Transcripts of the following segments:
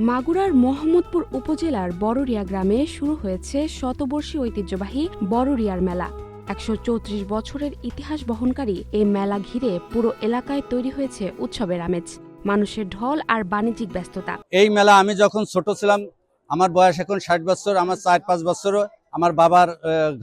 মাগুরার মোহাম্মদপুর উপজেলার বড়রিয়া গ্রামে শুরু হয়েছে শতবর্ষী ঐতিহ্যবাহী বড়রিয়ার মেলা। ১৩৪ বছরের ইতিহাস বহনকারী এই মেলা ঘিরে পুরো এলাকায় তৈরি হয়েছে উৎসবের আমেজ, মানুষের ঢল আর বাণিজ্যিক ব্যস্ততা। এই মেলা আমি যখন ছোট ছিলাম, আমার বয়স এখন ৬০ বছর, আমার ৪-৫ বছরও আমার বাবার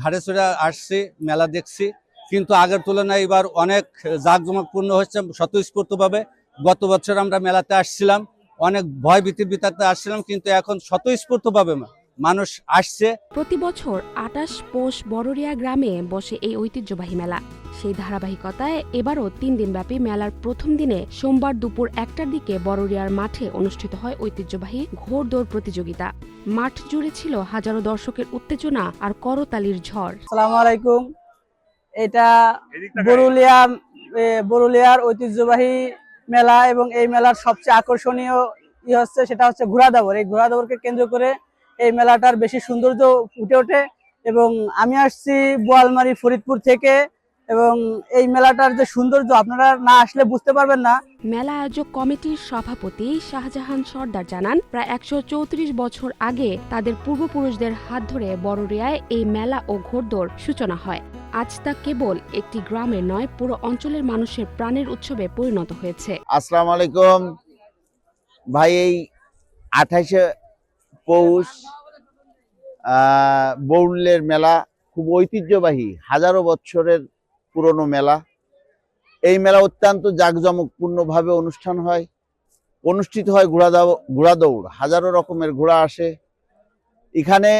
ঘাড়ে চড়ে আসছি, মেলা দেখছি। কিন্তু আগের তুলনায় এবার অনেক জাঁকজমকপূর্ণ হচ্ছে স্বতঃস্ফূর্তভাবে। গত বছর আমরা মেলাতে আসছিলাম, অনেক ভয় ভীতির ভিতরে আসছিলাম, কিন্তু এখন স্বতঃস্ফূর্তভাবে মানুষ আসছে। প্রতি বছর ২৮ পৌষ বড়রিয়া গ্রামে বসে এই ঐতিহ্যবাহী মেলা। সেই ধারাবাহিকতায় এবারও ৩ দিনব্যাপী মেলার প্রথম দিনে সোমবার দুপুর ১টার দিকে বড়রিয়ার মাঠে অনুষ্ঠিত হয় ঐতিহ্যবাহী ঘোড়দৌড় প্রতিযোগিতা। মাঠ জুড়ে ছিল হাজারো দর্শকের উত্তেজনা আর করতালির ঝড়। আসসালামু আলাইকুম। এটা বড়ুলিয়ার ঐতিহ্যবাহী মেলা এবং এই মেলার সবচেয়ে আকর্ষণীয় সেটা হচ্ছে ঘোড়া দৌড়। এই ঘোড়া দৌড়কে কেন্দ্র করে এই মেলাটার বেশি সৌন্দর্য ফুটে ওঠে। এবং আমি আসছি বোয়ালমারী ফরিদপুর থেকে, এবং এই মেলাটার যে সৌন্দর্য আপনারা না আসলে বুঝতে পারবেন না। মেলা আয়োজক কমিটির সভাপতি শাহজাহান সর্দার জানান, প্রায় ১৩৪ বছর আগে তাদের পূর্বপুরুষদের হাত ধরে বড়রিয়ায় এই মেলা ও ঘোড়দৌড় সূচনা হয়। আজ তা কেবল একটি গ্রামের নয়, পুরো অঞ্চলের মানুষের প্রাণের উৎসবে পরিণত হয়েছে। আসসালামু আলাইকুম ভাই। এই ২৮শে পৌষ বৌলের মেলা খুব ঐতিহ্যবাহী, হাজারো বছরের পুরনো মেলা। এই মেলা অত্যন্ত জাঁকজমকপূর্ণভাবে অনুষ্ঠিত হয় ঘোড়া দৌড়। হাজারো রকমের ঘোড়া আসে এখানে।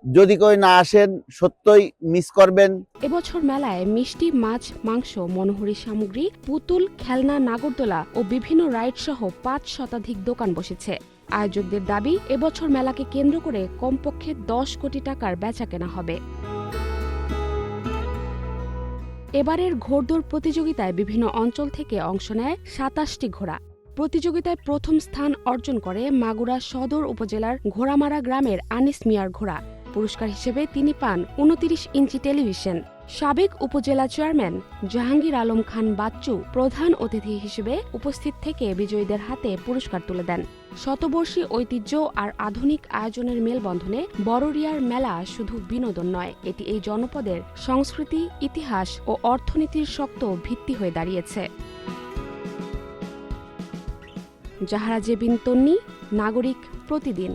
যদি কেউ না আসেন সত্যই মিস করবেন। এবছর মেলায় মিষ্টি, মাছ, মাংস, মনোহারী সামগ্রী, পুতুল, খেলনা, নাগরদোলা ও বিভিন্ন রাইড সহ ৫ শতাধিক দোকান বসেছে। আয়োজকদের দাবি, এবছর মেলাকে কেন্দ্র করে কমপক্ষে ১০ কোটি টাকার বেচাকেনা হবে। এবারের ঘোড়দৌড় প্রতিযোগিতায় বিভিন্ন অঞ্চল থেকে অংশ নেয় ২৭টি ঘোড়া। প্রতিযোগিতায় প্রথম স্থান অর্জন করে মাগুরা সদর উপজেলার ঘোড়ামারা গ্রামের আনিস মিয়ার ঘোড়া। পুরস্কার হিসেবে তিনি পান ২৯ ইঞ্চি টেলিভিশন। সাবেক উপজেলা চেয়ারম্যান জাহাঙ্গীর আলম খান বাচ্চু প্রধান অতিথি হিসেবে উপস্থিত থেকে বিজয়ীদের হাতে পুরস্কার তুলে দেন। শতবর্ষী ঐতিহ্য আর আধুনিক আয়োজনের মেলবন্ধনে বড়রিয়ার মেলা শুধু বিনোদন নয়, এটি এই জনপদের সংস্কৃতি, ইতিহাস ও অর্থনীতির শক্ত ভিত্তি হয়ে দাঁড়িয়েছে। জাহারা জেবিন তন্নি, নাগরিক প্রতিদিন।